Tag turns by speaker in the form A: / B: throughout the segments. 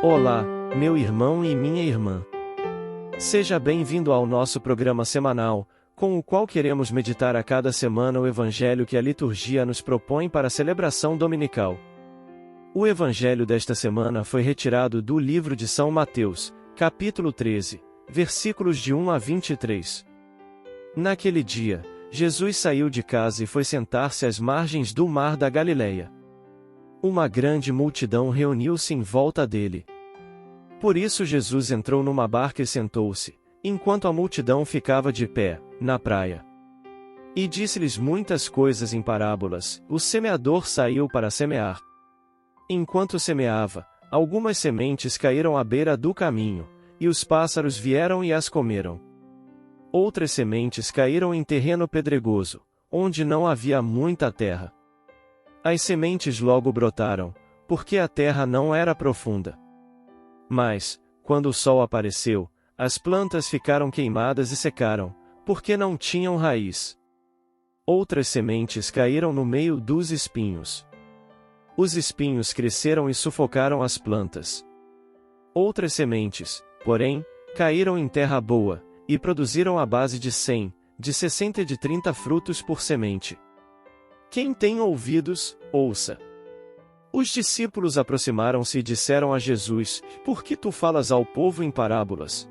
A: Olá, meu irmão e minha irmã. Seja bem-vindo ao nosso programa semanal, com o qual queremos meditar a cada semana o evangelho que a liturgia nos propõe para a celebração dominical. O evangelho desta semana foi retirado do livro de São Mateus, capítulo 13, versículos de 1 a 23. Naquele dia, Jesus saiu de casa e foi sentar-se às margens do mar da Galileia. Uma grande multidão reuniu-se em volta dele. Por isso Jesus entrou numa barca e sentou-se, enquanto a multidão ficava de pé, na praia. E disse-lhes muitas coisas em parábolas. O semeador saiu para semear. Enquanto semeava, algumas sementes caíram à beira do caminho, e os pássaros vieram e as comeram. Outras sementes caíram em terreno pedregoso, onde não havia muita terra. As sementes logo brotaram, porque a terra não era profunda. Mas, quando o sol apareceu, as plantas ficaram queimadas e secaram, porque não tinham raiz. Outras sementes caíram no meio dos espinhos. Os espinhos cresceram e sufocaram as plantas. Outras sementes, porém, caíram em terra boa, e produziram a base de 100, de 60 e de 30 frutos por semente. Quem tem ouvidos, ouça. Os discípulos aproximaram-se e disseram a Jesus: Por que tu falas ao povo em parábolas?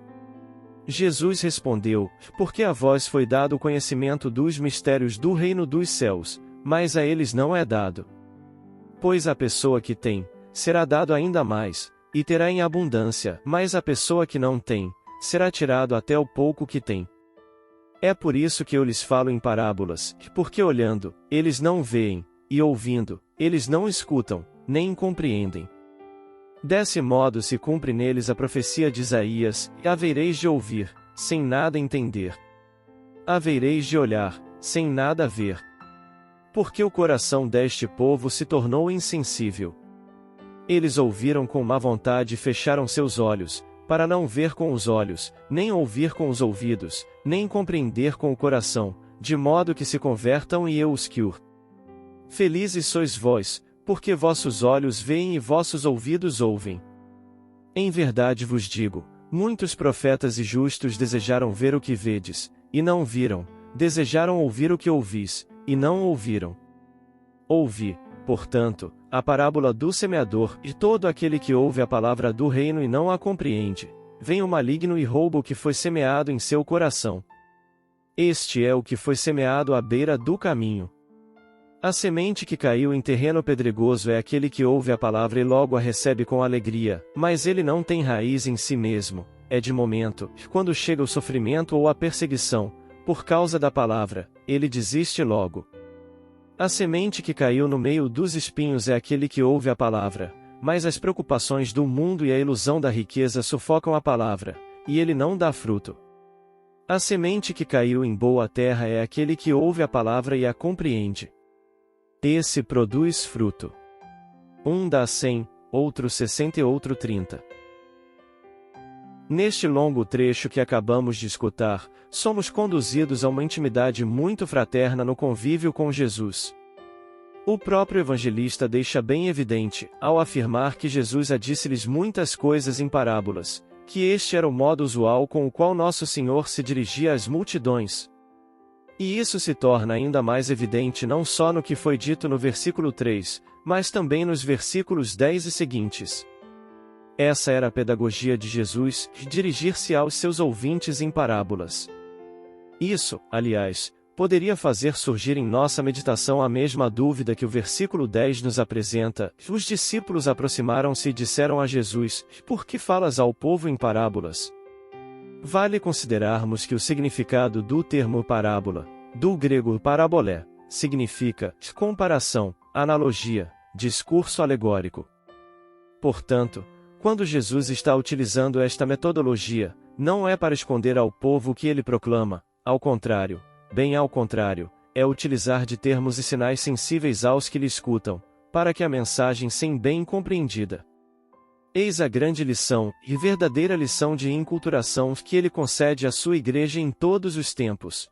A: Jesus respondeu: Porque a vós foi dado o conhecimento dos mistérios do reino dos céus, mas a eles não é dado. Pois a pessoa que tem, será dado ainda mais, e terá em abundância, mas a pessoa que não tem, será tirado até o pouco que tem. É por isso que eu lhes falo em parábolas, porque olhando, eles não veem, e ouvindo, eles não escutam, nem compreendem. Desse modo se cumpre neles a profecia de Isaías: havereis de ouvir, sem nada entender. Havereis de olhar, sem nada ver. Porque o coração deste povo se tornou insensível. Eles ouviram com má vontade e fecharam seus olhos, para não ver com os olhos, nem ouvir com os ouvidos, nem compreender com o coração, de modo que se convertam e eu os cure. Felizes sois vós, porque vossos olhos veem e vossos ouvidos ouvem. Em verdade vos digo, muitos profetas e justos desejaram ver o que vedes, e não viram, desejaram ouvir o que ouvis, e não ouviram. Ouvi, portanto, a parábola do semeador, e todo aquele que ouve a palavra do reino e não a compreende, vem o maligno e rouba o que foi semeado em seu coração. Este é o que foi semeado à beira do caminho. A semente que caiu em terreno pedregoso é aquele que ouve a palavra e logo a recebe com alegria, mas ele não tem raiz em si mesmo, é de momento, quando chega o sofrimento ou a perseguição, por causa da palavra, ele desiste logo. A semente que caiu no meio dos espinhos é aquele que ouve a palavra, mas as preocupações do mundo e a ilusão da riqueza sufocam a palavra, e ele não dá fruto. A semente que caiu em boa terra é aquele que ouve a palavra e a compreende. Esse produz fruto. Um dá 100, outro 60 e outro 30. Neste longo trecho que acabamos de escutar, somos conduzidos a uma intimidade muito fraterna no convívio com Jesus. O próprio evangelista deixa bem evidente, ao afirmar que Jesus disse-lhes muitas coisas em parábolas, que este era o modo usual com o qual Nosso Senhor se dirigia às multidões. E isso se torna ainda mais evidente não só no que foi dito no versículo 3, mas também nos versículos 10 e seguintes. Essa era a pedagogia de Jesus, dirigir-se aos seus ouvintes em parábolas. Isso, aliás, poderia fazer surgir em nossa meditação a mesma dúvida que o versículo 10 nos apresenta. Os discípulos aproximaram-se e disseram a Jesus: Por que falas ao povo em parábolas? Vale considerarmos que o significado do termo parábola, do grego parabolé, significa comparação, analogia, discurso alegórico. Portanto, quando Jesus está utilizando esta metodologia, não é para esconder ao povo o que ele proclama, ao contrário, bem ao contrário, é utilizar de termos e sinais sensíveis aos que lhe escutam, para que a mensagem seja bem compreendida. Eis a grande lição, e verdadeira lição de inculturação que ele concede à sua igreja em todos os tempos.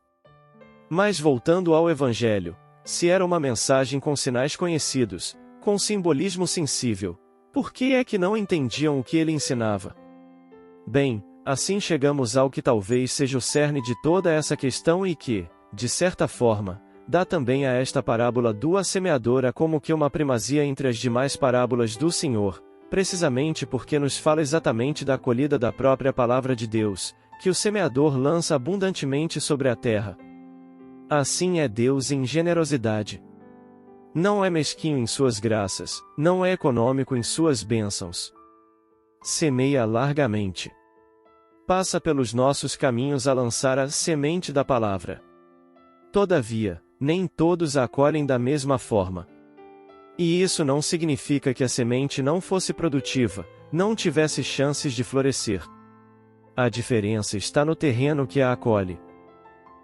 A: Mas voltando ao Evangelho, se era uma mensagem com sinais conhecidos, com simbolismo sensível, Por que é que não entendiam o que ele ensinava? Bem, assim chegamos ao que talvez seja o cerne de toda essa questão e que, de certa forma, dá também a esta parábola do semeador como que uma primazia entre as demais parábolas do Senhor, precisamente porque nos fala exatamente da acolhida da própria palavra de Deus, que o semeador lança abundantemente sobre a terra. Assim é Deus em generosidade. Não é mesquinho em suas graças, não é econômico em suas bênçãos. Semeia largamente. Passa pelos nossos caminhos a lançar a semente da palavra. Todavia, nem todos a acolhem da mesma forma. E isso não significa que a semente não fosse produtiva, não tivesse chances de florescer. A diferença está no terreno que a acolhe.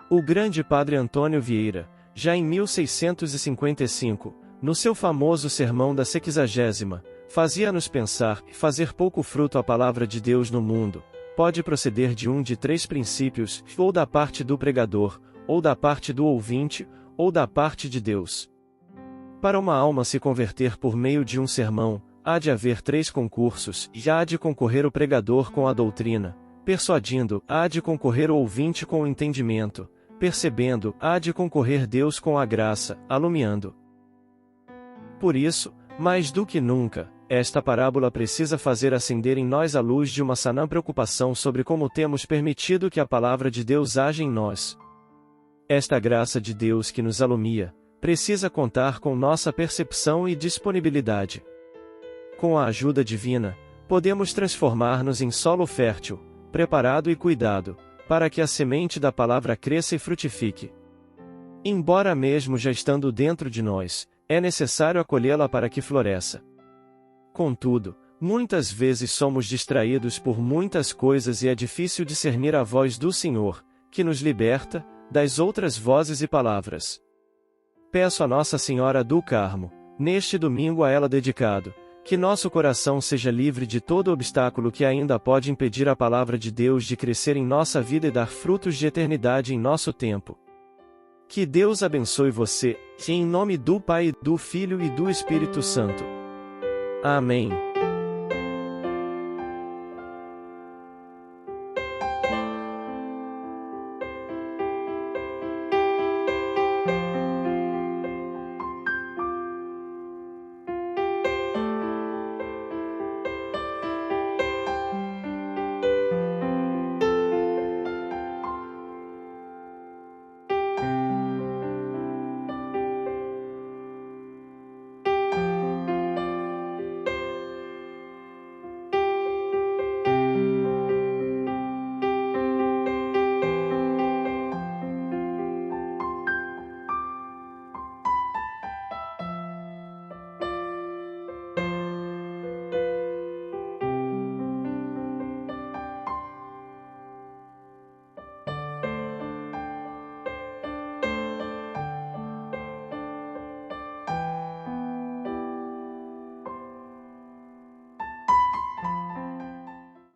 A: O grande padre Antônio Vieira, já em 1655, no seu famoso Sermão da Sexagésima, fazia-nos pensar e fazer pouco fruto a palavra de Deus no mundo, pode proceder de um de três princípios, ou da parte do pregador, ou da parte do ouvinte, ou da parte de Deus. Para uma alma se converter por meio de um sermão, há de haver três concursos, e há de concorrer o pregador com a doutrina, persuadindo, há de concorrer o ouvinte com o entendimento, percebendo, há de concorrer Deus com a graça, alumiando. Por isso, mais do que nunca, esta parábola precisa fazer acender em nós a luz de uma sã preocupação sobre como temos permitido que a palavra de Deus haja em nós. Esta graça de Deus que nos alumia, precisa contar com nossa percepção e disponibilidade. Com a ajuda divina, podemos transformar-nos em solo fértil, preparado e cuidado, para que a semente da palavra cresça e frutifique. Embora mesmo já estando dentro de nós, é necessário acolhê-la para que floresça. Contudo, muitas vezes somos distraídos por muitas coisas e é difícil discernir a voz do Senhor, que nos liberta, das outras vozes e palavras. Peço a Nossa Senhora do Carmo, neste domingo a ela dedicado, que nosso coração seja livre de todo obstáculo que ainda pode impedir a palavra de Deus de crescer em nossa vida e dar frutos de eternidade em nosso tempo. Que Deus abençoe você, em nome do Pai, do Filho e do Espírito Santo. Amém.